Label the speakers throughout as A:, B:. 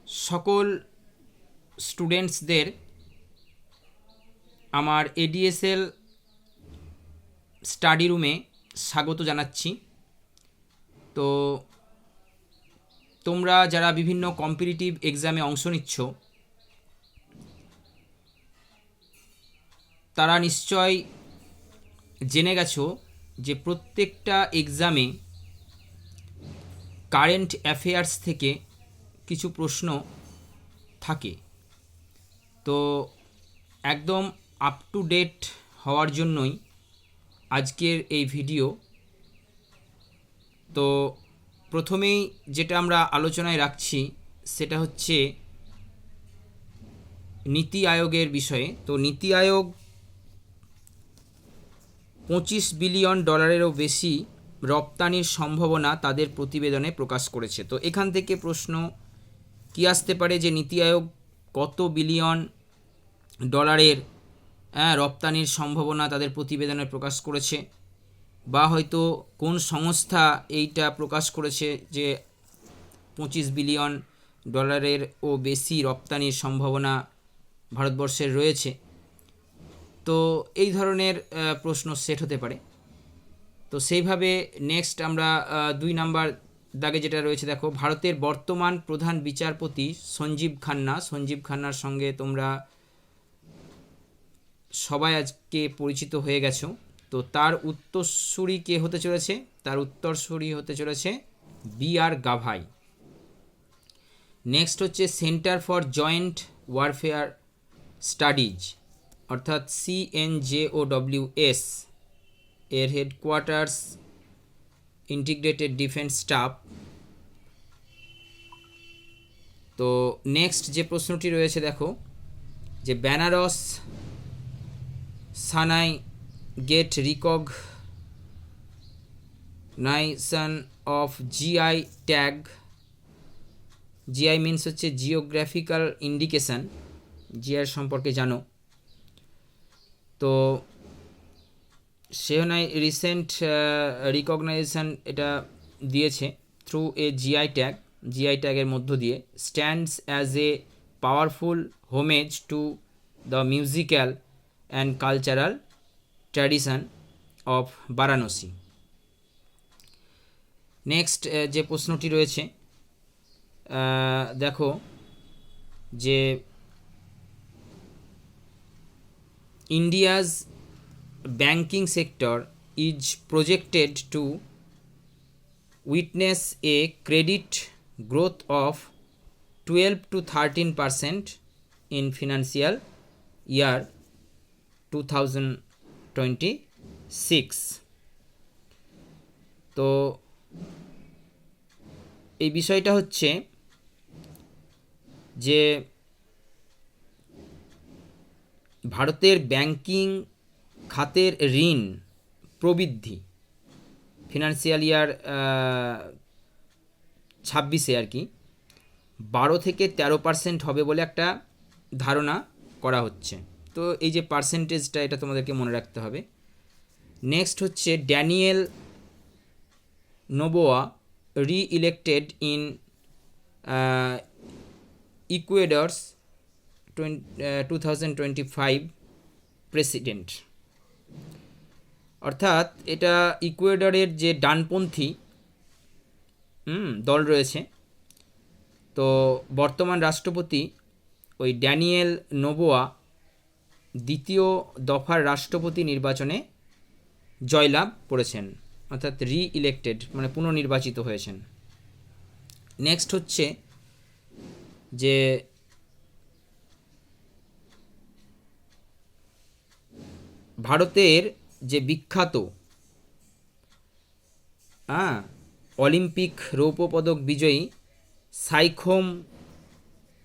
A: সকল স্টুডেন্টসদের আমার ADSL study রুমে স্বাগত জানাচ্ছি। তো তোমরা যারা বিভিন্ন কম্পিটিটিভ এক্সামে অংশ নিচ্ছ তারা নিশ্চয় জেনে গেছো যে প্রত্যেকটা এক্সামে কারেন্ট অ্যাফেয়ার্স থেকে কিছু প্রশ্ন থাকে। তো একদম আপ টু ডেট হওয়ার জন্যই আজকের এই ভিডিও। তো প্রথমেই যেটা আমরা আলোচনায় রাখছি সেটা হচ্ছে নীতি আয়োগের বিষয়ে। তো নীতি আয়োগ $25 বিলিয়ন বেশি রপ্তানির সম্ভাবনা তাদের প্রতিবেদনে প্রকাশ করেছে। তো এখান থেকে প্রশ্ন কি আসতে পারে যে নীতি আয়োগ কত বিলিয়ন ডলারের রপ্তানির সম্ভাবনা তাদের প্রতিবেদনে প্রকাশ করেছে, বা হয়তো কোন সংস্থা এইটা প্রকাশ করেছে যে $25 বিলিয়ন ও বেশি রপ্তানির সম্ভাবনা ভারতবর্ষের রয়েছে। তো এই ধরনের প্রশ্ন সেট হতে পারে। তো সেইভাবে নেক্সট আমরা 2 নাম্বার দাগে যেটা রয়েছে, দেখো ভারতের বর্তমান প্রধান বিচারপতি সঞ্জীব খান্নার সঙ্গে তোমরা সবাই আজকে পরিচিত হয়ে গেছো। তো তার উত্তরসূরি কে হতে চলেছে? তার উত্তরসূরি হতে চলেছে বি.আর. গাভাই। নেক্সট হচ্ছে Centre for Joint Warfare Studies অর্থাৎ CNJOWS এর হেডকোয়ার্টার্স ইন্টিগ্রেটেড ডিফেন্স স্টাফ। তো নেক্সট যে প্রশ্নটি রয়েছে দেখো যে বেনারস সানাই get recognition of GI tag. GI means হচ্ছে জিওগ্রাফিক্যাল ইন্ডিকেশান। জিআই সম্পর্কে জানো। তো সেখানে রিসেন্ট রিকগনাইজেশন এটা দিয়েছে থ্রু এ জিআই ট্যাগের মধ্য দিয়ে। Stands as a powerful homage to the musical and cultural tradition of Varanasi. Next যে প্রশ্নটি রয়েছে দেখো যে India's banking sector is projected two witness A credit growth of 12 to 13% in financial year 2026। তো এই বিষয়টা হচ্ছে যে ভারতের ব্যাংকিং খাতের ঋণ প্রবৃদ্ধি ফিনান্সিয়াল ইয়ার 26-এ আর কি 12 থেকে 13% হবে বলে একটা ধারণা করা হচ্ছে। তো এই যে পার্সেন্টেজটা এটা তোমাদেরকে মনে রাখতে হবে। নেক্সট হচ্ছে ড্যানিয়েল নোবোয়া রি-ইলেক্টেড ইন ইকুয়েডরস 2025 প্রেসিডেন্ট। অর্থাৎ এটা ইকুয়েডরের যে ডানপন্থী দল রয়েছে, তো বর্তমান রাষ্ট্রপতি ওই ড্যানিয়েল নোবোয়া দ্বিতীয় দফার রাষ্ট্রপতি নির্বাচনে জয়লাভ করেছেন, অর্থাৎ রি-ইলেক্টেড মানে পুনর্নির্বাচিত হয়েছেন। নেক্সট হচ্ছে যে ভারতের যে বিখ্যাত অলিম্পিক রৌপ্য পদক বিজয়ী Saikhom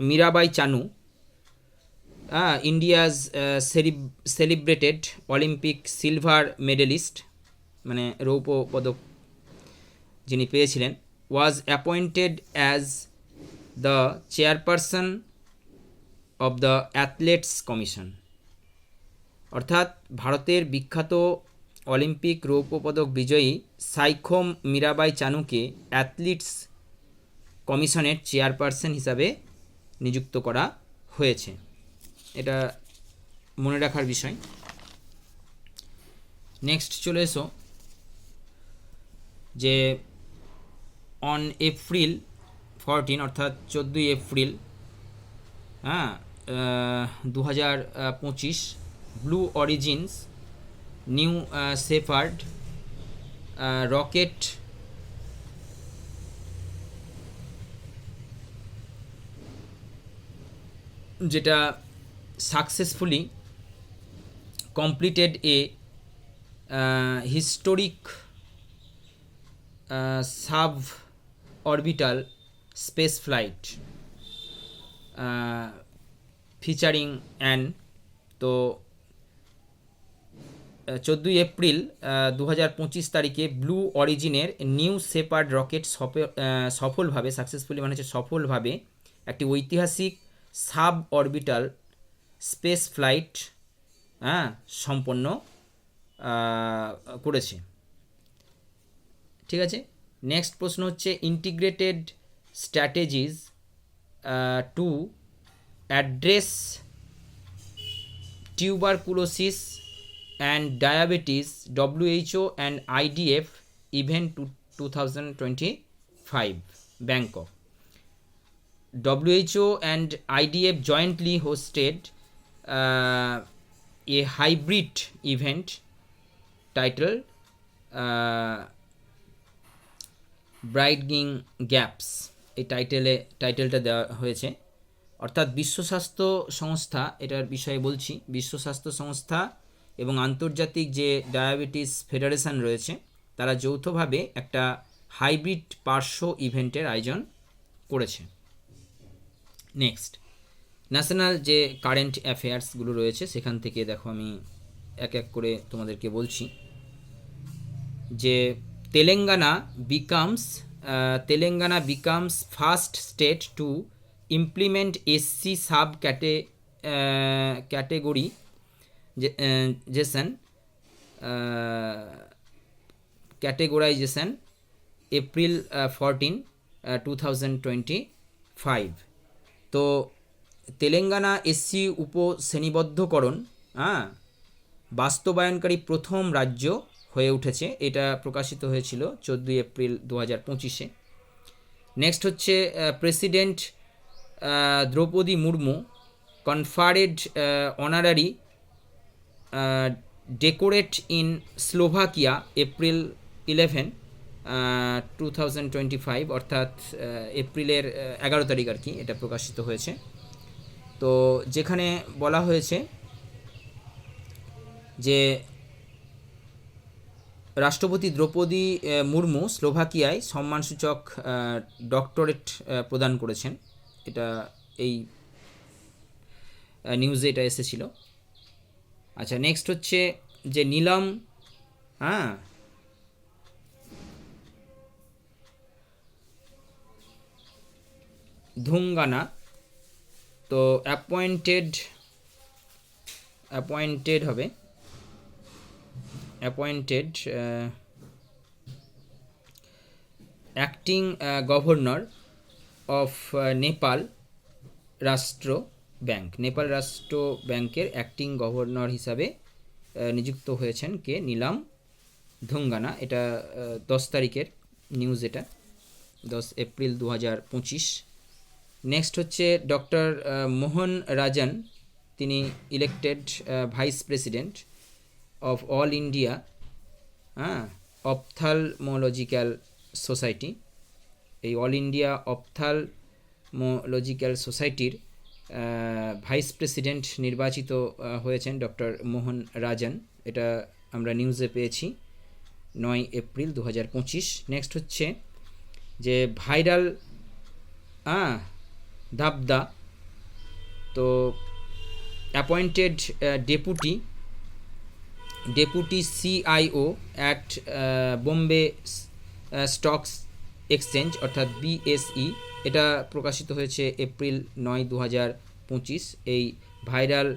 A: Mirabai Chanu, India's celebrated Olympic silver medallist মানে রৌপ্য পদক যিনি পেয়েছিলেন, was appointed as the chairperson of the athletes commission. অর্থাৎ ভারতের বিখ্যাত অলিম্পিক রৌপ্য পদক বিজয়ী সাইখোম মীরাবাই চানুকে অ্যাথলিটস কমিশনের চেয়ারপারসন হিসাবে নিযুক্ত করা হয়েছে। এটা মনে রাখার বিষয়। নেক্সট চলে এসো যে অন এপ্রিল 14 অর্থাৎ 14ই এপ্রিল, হ্যাঁ, 2025 Blue Origin's New Shepard rocket যেটা successfully completed a historic sub orbital space flight featuring an. তো 14ই এপ্রিল 2025 তারিখে ব্লু অরিজিনের নিউ শেপার্ড রকেট সফলভাবে, সাকসেসফুলি মানে হচ্ছে সফলভাবে, একটি ঐতিহাসিক সাব অরবিটাল স্পেস ফ্লাইট সম্পন্ন করেছে। ঠিক আছে, নেক্সট প্রশ্ন হচ্ছে integrated strategies to address tuberculosis and diabetes, WHO and IDF event 2025 Bangkok. WHO and IDF jointly hosted a hybrid event titled Bridging Gaps. এই টাইটেলটা দেওয়া হয়েছে, অর্থাৎ বিশ্ব স্বাস্থ্য সংস্থা, এটার বিষয়ে বলছি। বিশ্ব স্বাস্থ্য সংস্থা এবং আন্তর্জাতিক যে ডায়াবেটিস ফেডারেশন রয়েছে তারা যৌথভাবে একটা হাইব্রিড পার্শ্ব ইভেন্টের আয়োজন করেছে। নেক্সট ন্যাশনাল যে কারেন্ট অ্যাফেয়ার্সগুলো রয়েছে সেখান থেকে দেখো আমি এক এক করে তোমাদেরকে বলছি যে Telangana becomes first state to implement SC sub category categorization April 14, 2025। তো তেলেঙ্গানা এসসি উপশ্রেণীবদ্ধকরণ বাস্তবায়নকারী প্রথম রাজ্য হয়ে উঠেছে। এটা প্রকাশিত হয়েছিল 14 এপ্রিল 2025-এ। নেক্সট হচ্ছে president Droupadi Murmu conferred honorary decorate in Slovakia April 11, 2025, অর্থাৎ এপ্রিলের 11 তারিখ আর কি এটা প্রকাশিত হয়েছে। তো যেখানে বলা হয়েছে যে রাষ্ট্রপতি দ্রৌপদী মুর্মু স্লোভাকিয়ায় সম্মানসূচক ডক্টরেট প্রদান করেছেন। এটা এই নিউজে এটা এসেছিল। আচ্ছা, নেক্সট হচ্ছে যে নীলম ধুঙ্গানা, তো appointed acting governor of Nepal রাষ্ট্র ব্যাংকের অ্যাক্টিং গভর্নর হিসাবে নিযুক্ত হয়েছেন কে? নীলম ধুঙ্গানা। এটা 10 তারিখের নিউজ, এটা 10 এপ্রিল 2025। নেক্সট হচ্ছে ডক্টর মোহন রাজন, তিনি elected vice president of All India ophthalmological society. এই অল ইন্ডিয়া অপথালমোলজিক্যাল সোসাইটির ভাইস প্রেসিডেন্ট নির্বাচিত হয়েছেন ডক্টর মোহন রাজন। এটা আমরা নিউজে পেয়েছি 9 এপ্রিল 2025। নেক্সট হচ্ছে যে ভাইরাল ধাবদা, তো appointed deputy CIO at Bombay stock exchange অর্থাৎ বিএসই। এটা প্রকাশিত হয়েছে এপ্রিল 9, 2025। এই ভাইরাল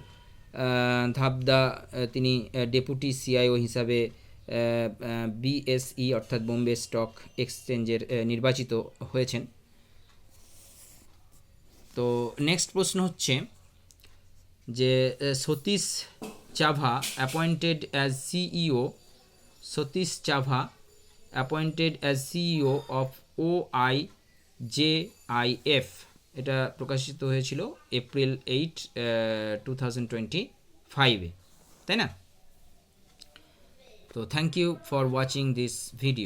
A: ধাবদা তিনি ডেপুটি সিআইও হিসাবে বিএসই অর্থাৎ বোম্বে স্টক এক্সচেঞ্জের নির্বাচিত হয়েছেন। তো নেক্সট প্রশ্ন হচ্ছে যে Satish Chava appointed as CEO, Satish Chava appointed as CEO of OIJIF, এটা প্রকাশিত হয়েছিল এপ্রিল 8, 2025, তাই না? তো thank you for watching this video.